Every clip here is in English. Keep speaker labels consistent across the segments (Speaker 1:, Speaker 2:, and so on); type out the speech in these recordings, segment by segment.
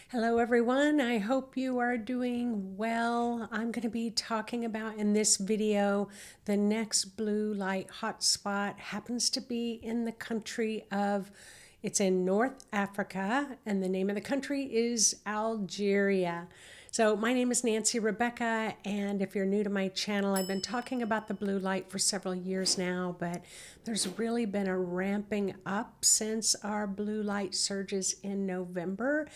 Speaker 1: Hello, everyone. I hope you are doing well. I'm going to be talking about in this video the next blue light hotspot happens to be in the country of, it's in North Africa, and the name of the country is Algeria. So my name is Nancy Rebecca, and if you're new to my channel, I've been talking about the blue light for several years now, but there's really been a ramping up since our blue light surges in November.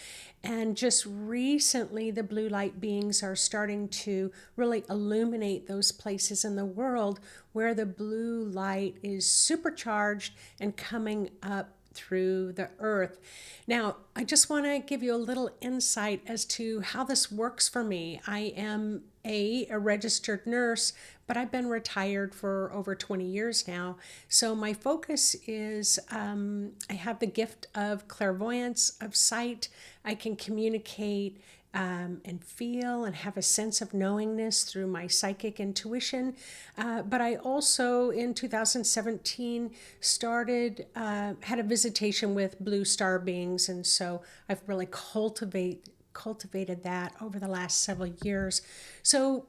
Speaker 1: And just recently, the blue light beings are starting to really illuminate those places in the world where the blue light is supercharged and coming up through the earth. Now, I just want to give you a little insight as to how this works for me. I am a registered nurse, but I've been retired for over 20 years now. So my focus is I have the gift of clairvoyance, of sight. I can communicate and feel and have a sense of knowingness through my psychic intuition. But I also, in 2017, had a visitation with blue star beings. And so I've really cultivated that over the last several years. So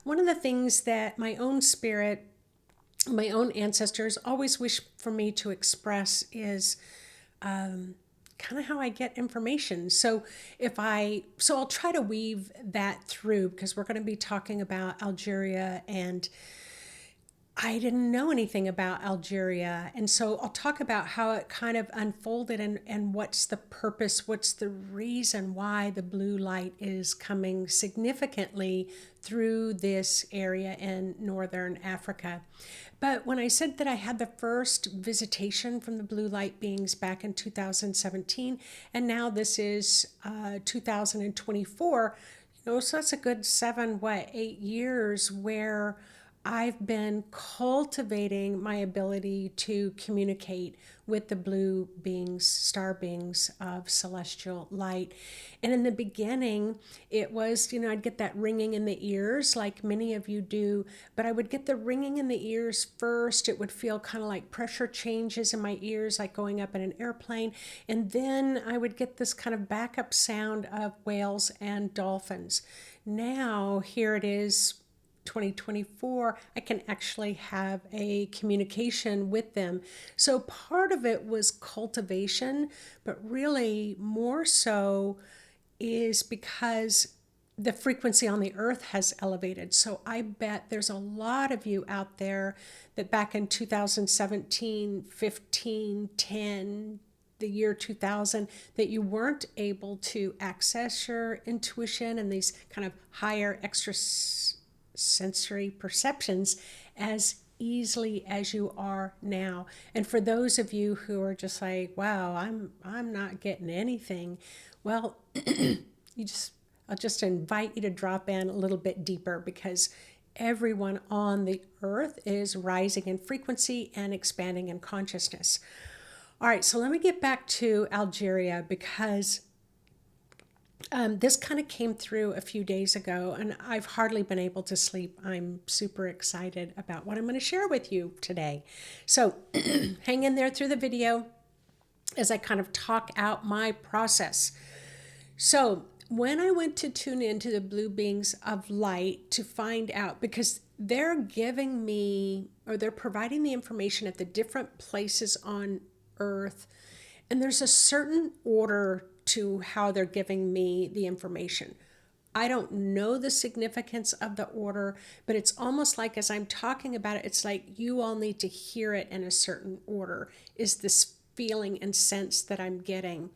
Speaker 1: one of the things that my own spirit, my own ancestors always wish for me to express is kind of how I get information. So I'll try to weave that through because we're going to be talking about Algeria, and I didn't know anything about Algeria. And so I'll talk about how it kind of unfolded and what's the purpose, what's the reason why the blue light is coming significantly through this area in northern Africa. But when I said that I had the first visitation from the blue light beings back in 2017, and now this is 2024, so that's a good 8 years where I've been cultivating my ability to communicate with the blue beings, star beings of celestial light. And in the beginning, it was, I'd get that ringing in the ears like many of you do, but I would get the ringing in the ears first. It would feel kind of like pressure changes in my ears, like going up in an airplane. And then I would get this kind of backup sound of whales and dolphins. Now, here it is, 2024, I can actually have a communication with them. So part of it was cultivation, but really more so is because the frequency on the earth has elevated. So I bet there's a lot of you out there that back in 2017, 15, 10, the year 2000, that you weren't able to access your intuition and these kind of higher extra sensory perceptions as easily as you are now. And for those of you who are just like, wow, I'm not getting anything, well, I'll just invite you to drop in a little bit deeper, because everyone on the earth is rising in frequency and expanding in consciousness. All right, so let me get back to Algeria, because this kind of came through a few days ago, and I've hardly been able to sleep. I'm super excited about what I'm going to share with you today. So hang in there through the video as I kind of talk out my process. So when I went to tune into the blue beings of light to find out, because they're giving me, or they're providing the information at the different places on earth, and there's a certain order to how they're giving me the information. I don't know the significance of the order, but it's almost like as I'm talking about it, it's like you all need to hear it in a certain order, is this feeling and sense that I'm getting.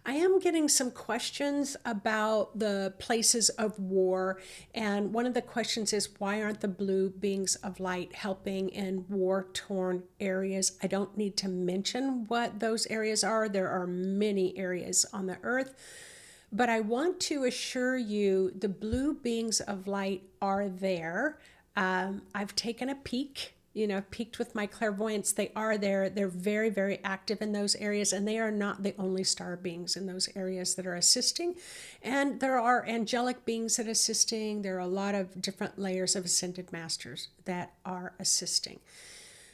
Speaker 1: I am getting some questions about the places of war, and one of the questions is, why aren't the blue beings of light helping in war-torn areas? I don't need to mention what those areas are. There are many areas on the earth, but I want to assure you the blue beings of light are there. I've taken a peek, peeked with my clairvoyance. They are there. They're very, very active in those areas, and they are not the only star beings in those areas that are assisting. And there are angelic beings that are assisting. There are a lot of different layers of ascended masters that are assisting.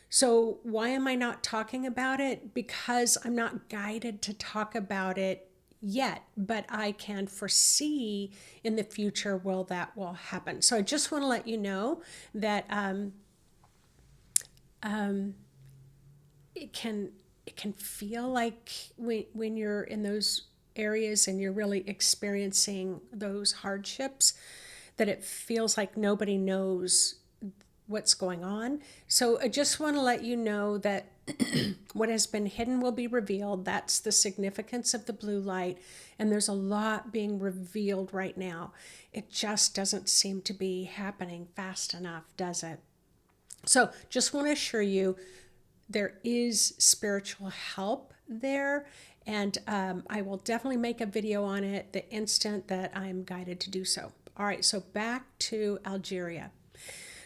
Speaker 1: So why am I not talking about it? Because I'm not guided to talk about it yet, but I can foresee in the future that will happen. So I just want to let you know that it can feel like when you're in those areas and you're really experiencing those hardships, that it feels like nobody knows what's going on. So I just want to let you know that what has been hidden will be revealed. That's the significance of the blue light. And there's a lot being revealed right now. It just doesn't seem to be happening fast enough, does it? So just want to assure you there is spiritual help there. And I will definitely make a video on it the instant that I'm guided to do so. All right, so back to Algeria.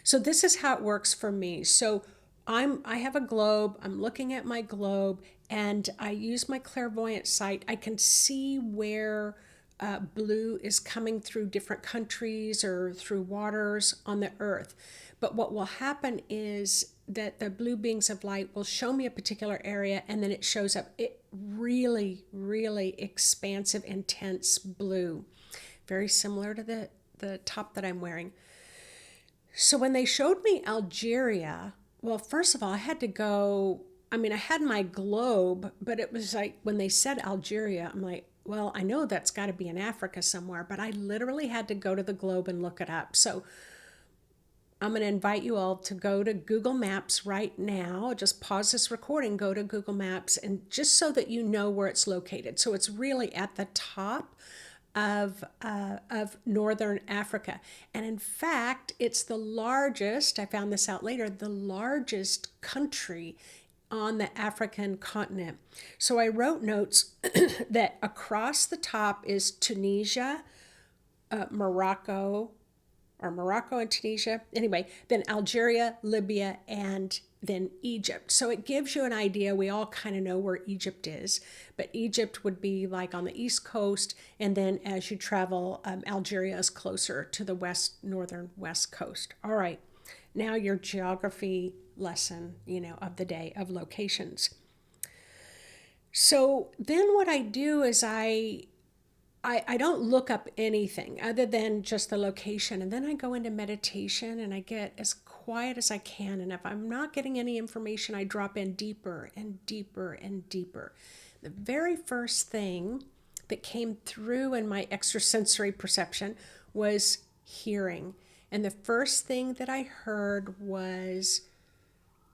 Speaker 1: So this is how it works for me. So I have a globe, I'm looking at my globe, and I use my clairvoyant sight. I can see where blue is coming through different countries or through waters on the earth. But what will happen is that the blue beings of light will show me a particular area, and then it shows up it really, really expansive, intense blue. Very similar to the top that I'm wearing. So when they showed me Algeria, well, first of all, I had to go. I mean, I had my globe, but it was like when they said Algeria, I'm like, well, I know that's got to be in Africa somewhere, but I literally had to go to the globe and look it up. So I'm going to invite you all to go to Google Maps right now. Just pause this recording, go to Google Maps, and just so that you know where it's located. So it's really at the top of northern Africa. And in fact, it's the largest, I found this out later, the largest country on the African continent. So I wrote notes that across the top is Tunisia, Morocco, or Morocco and Tunisia. Anyway, then Algeria, Libya, and then Egypt. So it gives you an idea. We all kind of know where Egypt is, but Egypt would be like on the east coast, and then as you travel, Algeria is closer to the northern west coast. All right, now your geography lesson, of the day of locations. So then what I do is I don't look up anything other than just the location. And then I go into meditation and I get as quiet as I can. And if I'm not getting any information, I drop in deeper and deeper and deeper. The very first thing that came through in my extrasensory perception was hearing. And the first thing that I heard was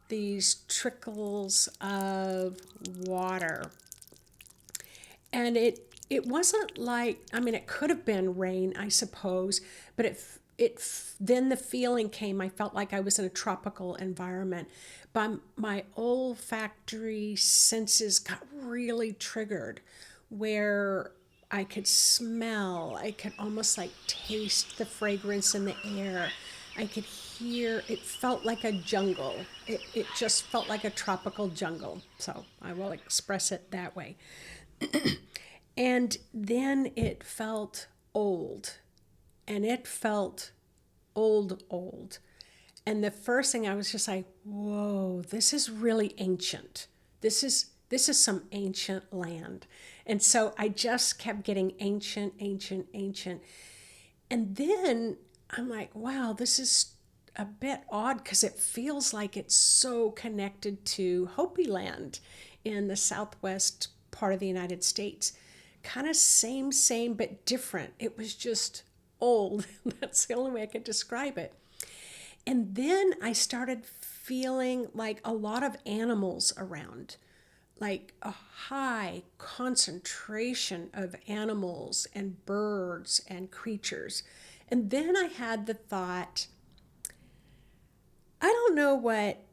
Speaker 1: these trickles of water. And it wasn't like, I mean, it could have been rain, I suppose, but then the feeling came, I felt like I was in a tropical environment. But my olfactory senses got really triggered, where I could smell, I could almost like taste the fragrance in the air. I could hear, it felt like a jungle. It just felt like a tropical jungle. So I will express it that way. And then it felt old, and it felt old. And the first thing I was just like, whoa, this is really ancient. This is some ancient land. And so I just kept getting ancient. And then I'm like, wow, this is a bit odd because it feels like it's so connected to Hopi land in the southwest part of the United States. Kind of same, but different. It was just old. That's the only way I could describe it. And then I started feeling like a lot of animals around, like a high concentration of animals and birds and creatures. And then I had the thought, I don't know what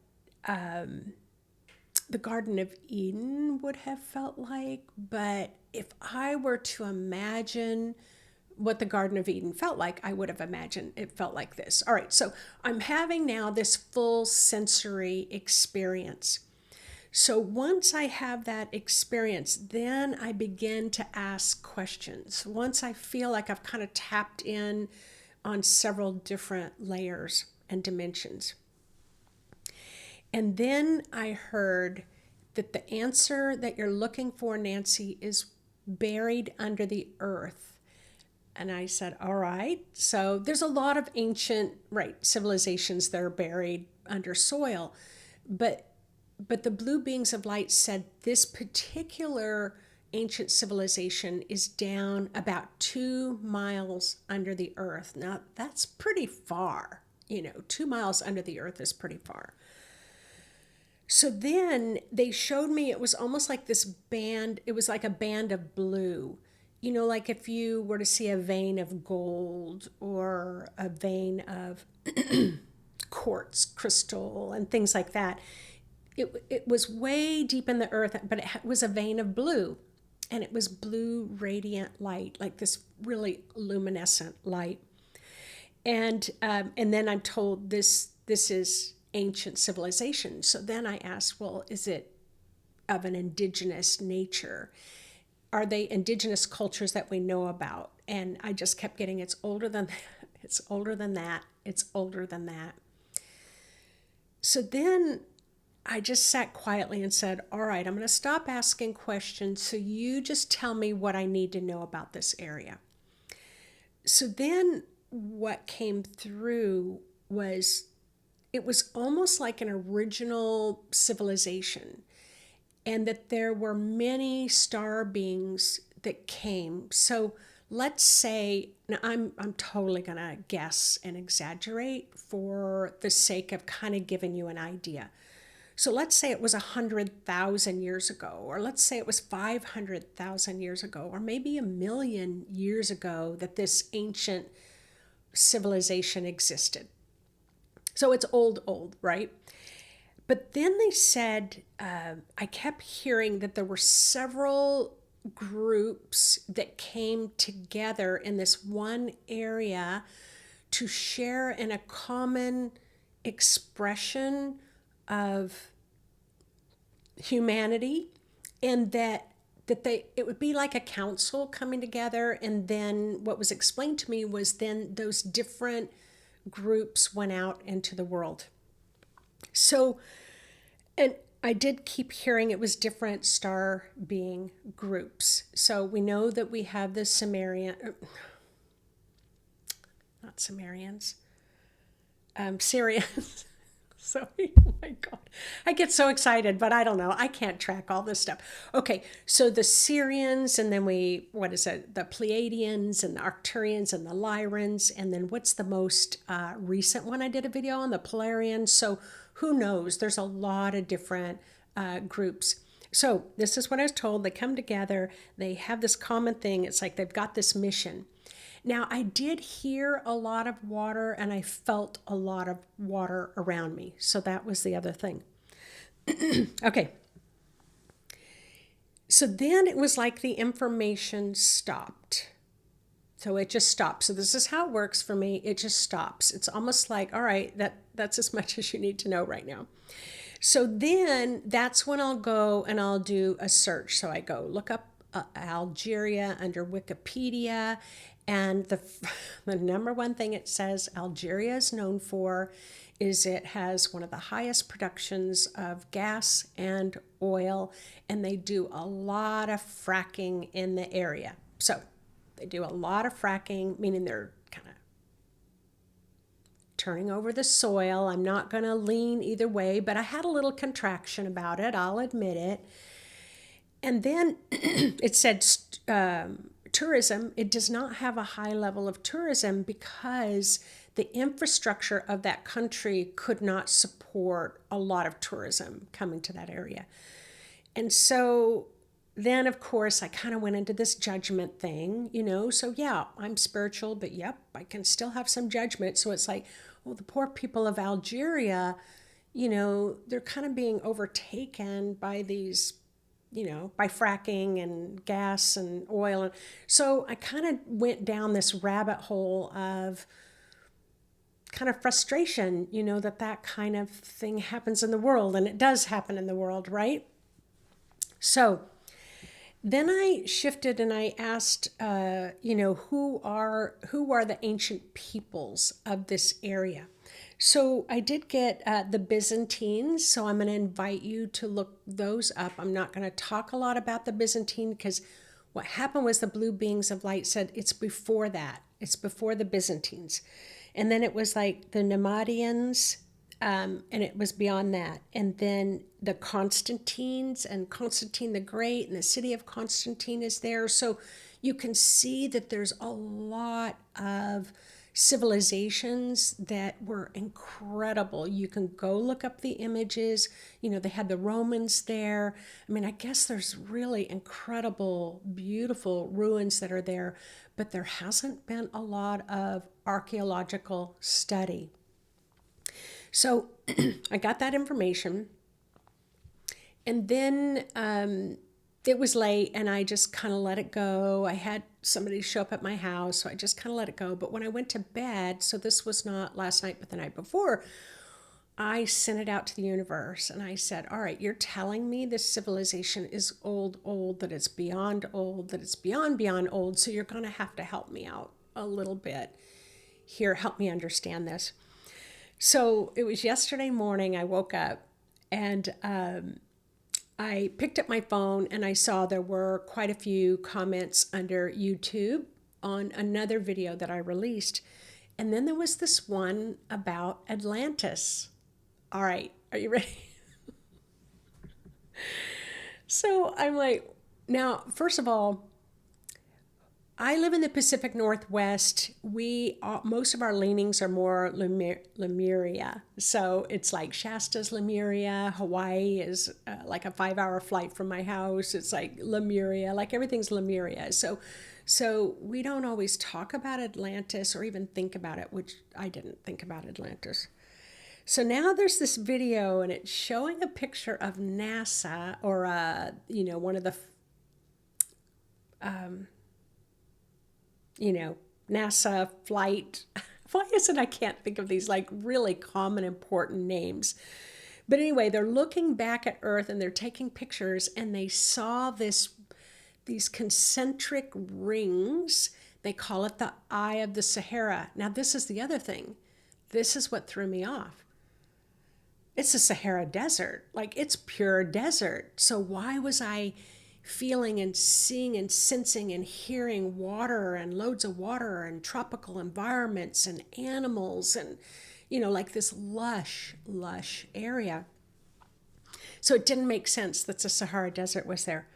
Speaker 1: the Garden of Eden would have felt like, but if I were to imagine what the Garden of Eden felt like, I would have imagined it felt like this. All right, so I'm having now this full sensory experience. So once I have that experience, then I begin to ask questions. Once I feel like I've kind of tapped in on several different layers and dimensions. And then I heard that the answer that you're looking for, Nancy, is buried under the earth. And I said, all right. So there's a lot of ancient, right, civilizations that are buried under soil. But the blue beings of light said this particular ancient civilization is down about 2 miles under the earth. Now, that's pretty far. 2 miles under the earth is pretty far. So then they showed me it was almost like this band, it was like a band of blue. Like if you were to see a vein of gold or a vein of quartz crystal and things like that. It was way deep in the earth, but it was a vein of blue. And it was blue radiant light, like this really luminescent light. And then I'm told this is ancient civilization. So then I asked, well, is it of an indigenous nature? Are they indigenous cultures that we know about? And I just kept getting, it's older than that, it's older than that, it's older than that. So then I just sat quietly and said, all right, I'm going to stop asking questions. So you just tell me what I need to know about this area. So then what came through was, it was almost like an original civilization, and that there were many star beings that came. So let's say, now I'm totally going to guess and exaggerate for the sake of kind of giving you an idea. So let's say it was 100,000 years ago, or let's say it was 500,000 years ago, or maybe 1,000,000 years ago that this ancient civilization existed. So it's old, right? But then they said, I kept hearing that there were several groups that came together in this one area to share in a common expression of humanity, and that it would be like a council coming together. And then what was explained to me was then those different groups went out into the world. So, and I did keep hearing it was different star being groups. So we know that we have the Syrians. Sorry, oh my God. I get so excited, but I don't know. I can't track all this stuff. Okay, so the Syrians, and then the Pleiadians, and the Arcturians, and the Lyrans, and then what's the most recent one I did a video on? The Polarians. So who knows? There's a lot of different groups. So this is what I was told. They come together. They have this common thing. It's like they've got this mission. Now, I did hear a lot of water, and I felt a lot of water around me. So that was the other thing. Okay. So then it was like the information stopped. So it just stopped. So this is how it works for me. It just stops. It's almost like, all right, that's as much as you need to know right now. So then that's when I'll go and I'll do a search. So I go look up Algeria under Wikipedia. And the number one thing it says Algeria is known for is it has one of the highest productions of gas and oil, and they do a lot of fracking in the area. So they do a lot of fracking, meaning they're kind of turning over the soil. I'm not going to lean either way, but I had a little contraction about it. I'll admit it. And then it said tourism. It does not have a high level of tourism because the infrastructure of that country could not support a lot of tourism coming to that area. And so then, of course, I kind of went into this judgment thing, so yeah, I'm spiritual, but yep, I can still have some judgment. So it's like, well, the poor people of Algeria, they're kind of being overtaken by these, by fracking and gas and oil. And so I kind of went down this rabbit hole of kind of frustration, that kind of thing happens in the world, and it does happen in the world, right? So then I shifted and I asked, who are the ancient peoples of this area? So I did get the Byzantines, so I'm going to invite you to look those up. I'm not going to talk a lot about the Byzantine because What happened was the blue beings of light said it's before that. It's before the Byzantines. And then it was like the Nemadians, and it was beyond that. And then the Constantines and Constantine the Great, and the city of Constantine is there. So you can see that there's a lot of civilizations that were incredible. You can go look up the images. You know, they had the Romans there. I mean, I guess there's really incredible, beautiful ruins that are there, but there hasn't been a lot of archaeological study. So I got that information, and then it was late, and I just kind of let it go. I had somebody show up at my house, so I just kind of let it go. But when I went to bed, so this was not last night, but the night before, I sent it out to the universe, and I said, all right, you're telling me this civilization is old, that it's beyond old, that it's beyond old, so you're going to have to help me out a little bit here, help me understand this. So it was yesterday morning, I woke up, and I picked up my phone, and I saw there were quite a few comments under YouTube on another video that I released. And then there was this one about Atlantis. All right, are you ready? So I'm like, now, first of all, I live in the Pacific Northwest. Most of our leanings are more Lemuria. So it's like Shasta's Lemuria. Hawaii is like a 5-hour flight from my house. It's like Lemuria, like everything's Lemuria. So we don't always talk about Atlantis or even think about it, which I didn't think about Atlantis. So now there's this video, and it's showing a picture of NASA, or one of the NASA flight. Why is it I can't think of these like really common important names? But anyway, they're looking back at Earth, and they're taking pictures, and they saw these concentric rings. They call it the Eye of the Sahara. Now, this is the other thing. This is what threw me off. It's the Sahara Desert. Like, it's pure desert. So why was I feeling and seeing and sensing and hearing water and loads of water and tropical environments and animals and, like this lush area? So it didn't make sense that the Sahara Desert was there.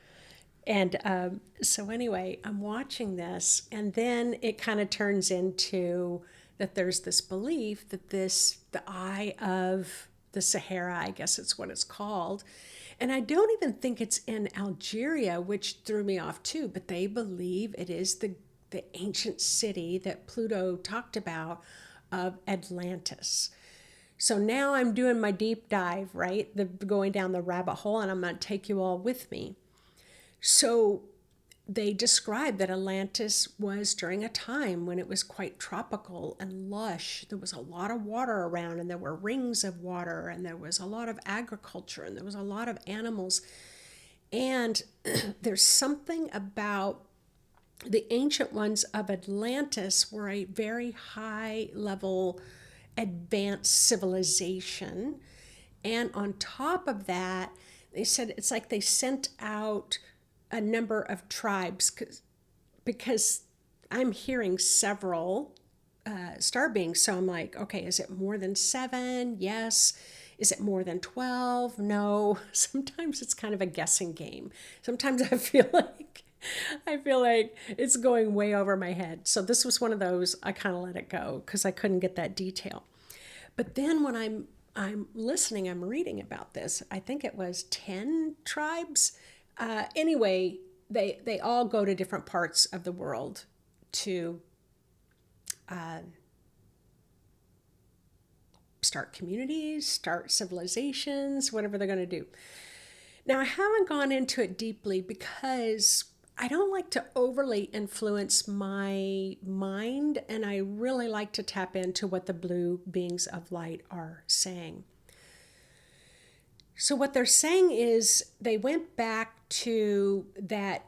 Speaker 1: And so anyway, I'm watching this, and then it kind of turns into that there's this belief that the Eye of the Sahara, I guess it's what it's called. And I don't even think it's in Algeria, which threw me off too, but they believe it is the ancient city that Pluto talked about of Atlantis. So now I'm doing my deep dive, right? Going down the rabbit hole, and I'm going to take you all with me. So they describe that Atlantis was during a time when it was quite tropical and lush. There was a lot of water around, and there were rings of water, and there was a lot of agriculture, and there was a lot of animals. And there's something about the ancient ones of Atlantis were a very high level advanced civilization. And on top of that, they said it's like they sent out a number of tribes, because I'm hearing several star beings. So I'm like, okay, is it more than 7? Yes. Is it more than 12? No. Sometimes it's kind of a guessing game. Sometimes I feel like it's going way over my head. So this was one of those, I kind of let it go because I couldn't get that detail. But then when I'm listening, I'm reading about this. I think it was 10 tribes. Anyway, they all go to different parts of the world to start communities, start civilizations, whatever they're going to do. Now, I haven't gone into it deeply because I don't like to overly influence my mind, and I really like to tap into what the blue beings of light are saying. So what they're saying is they went back to that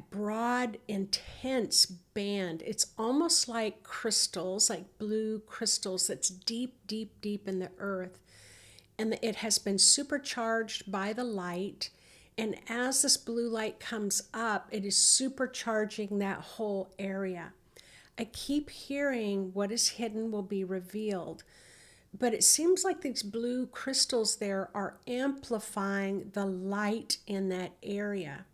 Speaker 1: broad, intense band. It's almost like crystals, like blue crystals that's deep, deep, deep in the earth. And it has been supercharged by the light. And as this blue light comes up, it is supercharging that whole area. I keep hearing what is hidden will be revealed, but it seems like these blue crystals there are amplifying the light in that area.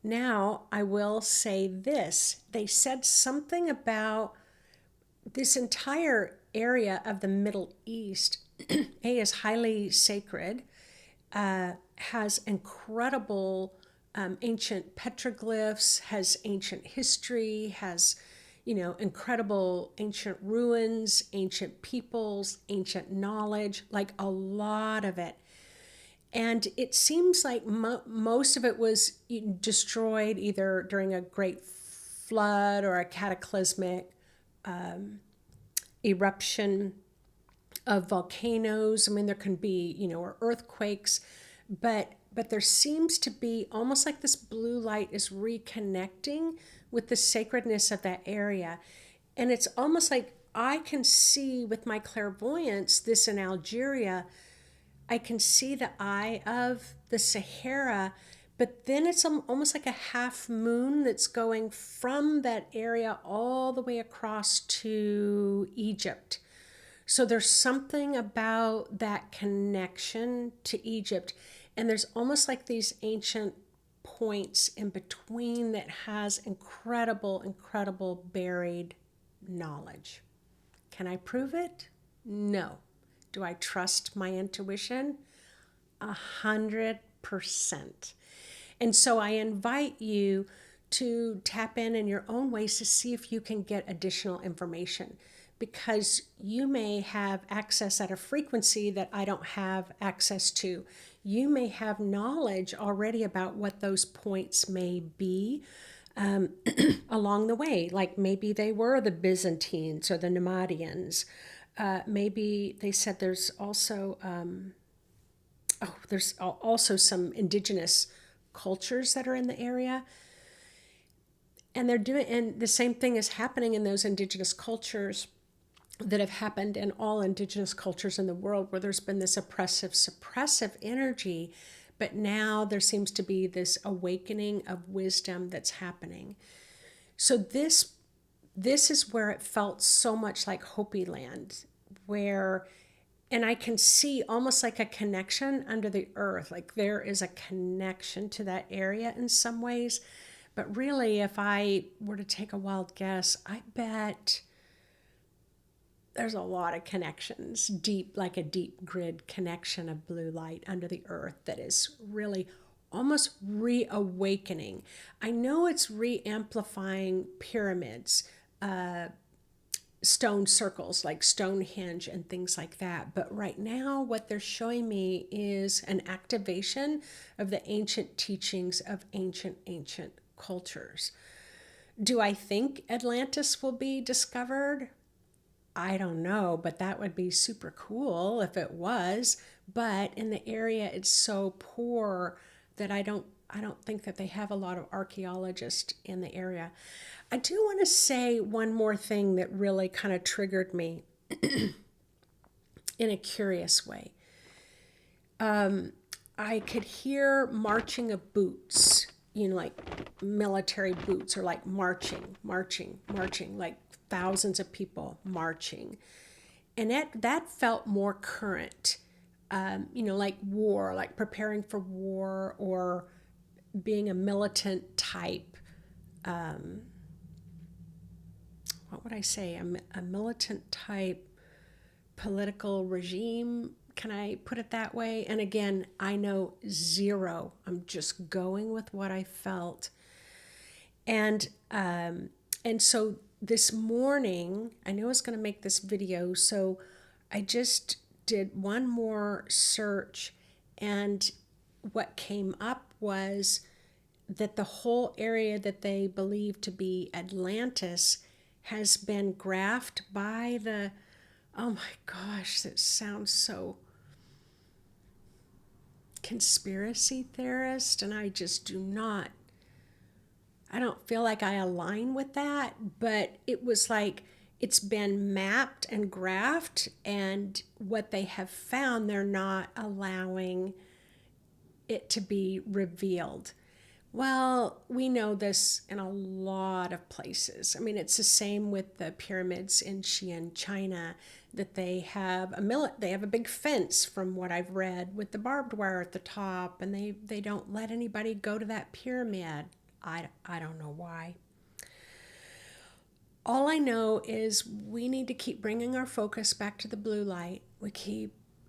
Speaker 1: Now, I will say this. They said something about this entire area of the Middle East, A, is highly sacred, has incredible ancient petroglyphs, has ancient history, has, incredible ancient ruins, ancient peoples, ancient knowledge, like a lot of it. And it seems like most of it was destroyed either during a great flood or a cataclysmic eruption of volcanoes. I mean, there can be, or earthquakes, but there seems to be almost like this blue light is reconnecting with the sacredness of that area. And it's almost like I can see with my clairvoyance this in Algeria. I can see the eye of the Sahara, but then it's almost like a half moon that's going from that area all the way across to Egypt. So there's something about that connection to Egypt. And there's almost like these ancient points in between that has incredible, incredible buried knowledge. Can I prove it? No. Do I trust my intuition? 100%. And so I invite you to tap in your own ways to see if you can get additional information, because you may have access at a frequency that I don't have access to. You may have knowledge already about what those points may be along the way. Like maybe they were the Byzantines or the Nemadians. Maybe they said there's also there's also some indigenous cultures that are in the area, and the same thing is happening in those indigenous cultures that have happened in all indigenous cultures in the world, where there's been this suppressive energy, but now there seems to be this awakening of wisdom that's happening. So this is where it felt so much like Hopi land, and I can see almost like a connection under the earth, like there is a connection to that area in some ways. But really, if I were to take a wild guess, I bet there's a lot of connections, like a deep grid connection of blue light under the earth that is really almost reawakening. I know it's re-amplifying pyramids, stone circles like Stonehenge and things like that. But right now, what they're showing me is an activation of the ancient teachings of ancient cultures. Do I think Atlantis will be discovered? I don't know, but that would be super cool if it was. But in the area, it's so poor that I don't think that they have a lot of archaeologists in the area. I do want to say one more thing that really kind of triggered me in a curious way. I could hear marching of boots, like military boots, or like marching, like thousands of people marching. And that felt more current, like war, like preparing for war, or being a militant type, what would I say, a militant type political regime. Can I put it that way? And again, I know zero. I'm just going with what I felt. And so this morning, I knew I was going to make this video, so I just did one more search, and what came up was that the whole area that they believe to be Atlantis has been graphed by oh my gosh, that sounds so conspiracy theorist, and I just I don't feel like I align with that, but it was like it's been mapped and graphed, and what they have found, they're not allowing it to be revealed. Well, we know this in a lot of places. I mean, it's the same with the pyramids in Xi'an, China, that they have a big fence, from what I've read, with the barbed wire at the top, and they don't let anybody go to that pyramid. I don't know why. All I know is we need to keep bringing our focus back to the blue light.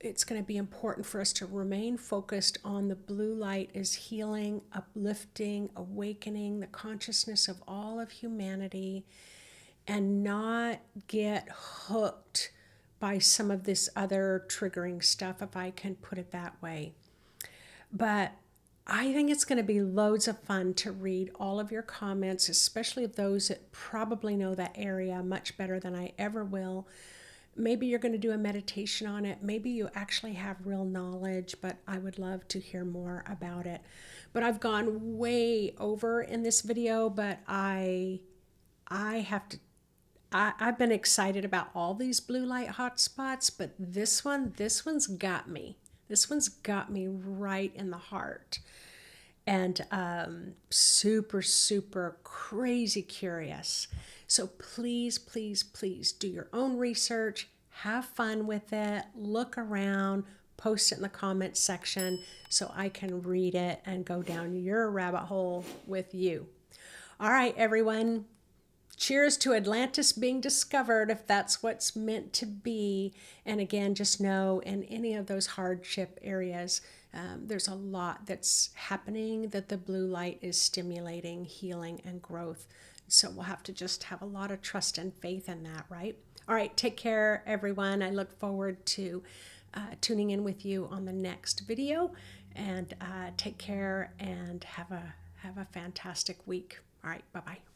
Speaker 1: It's going to be important for us to remain focused on the blue light is healing, uplifting, awakening the consciousness of all of humanity, and not get hooked by some of this other triggering stuff, if I can put it that way. But I think it's going to be loads of fun to read all of your comments, especially of those that probably know that area much better than I ever will. Maybe you're going to do a meditation on it. Maybe you actually have real knowledge, but I would love to hear more about it. But I've gone way over in this video, but I've been excited about all these blue light hotspots, but this one's got me. This one's got me right in the heart. And super, super crazy curious. So please, please, please do your own research, have fun with it, look around, post it in the comments section so I can read it and go down your rabbit hole with you. All right, everyone. Cheers to Atlantis being discovered, if that's what's meant to be. And again, just know in any of those hardship areas, there's a lot that's happening that the blue light is stimulating, healing, and growth. So we'll have to just have a lot of trust and faith in that, right? All right, take care, everyone. I look forward to tuning in with you on the next video. And take care and have a fantastic week. All right, bye-bye.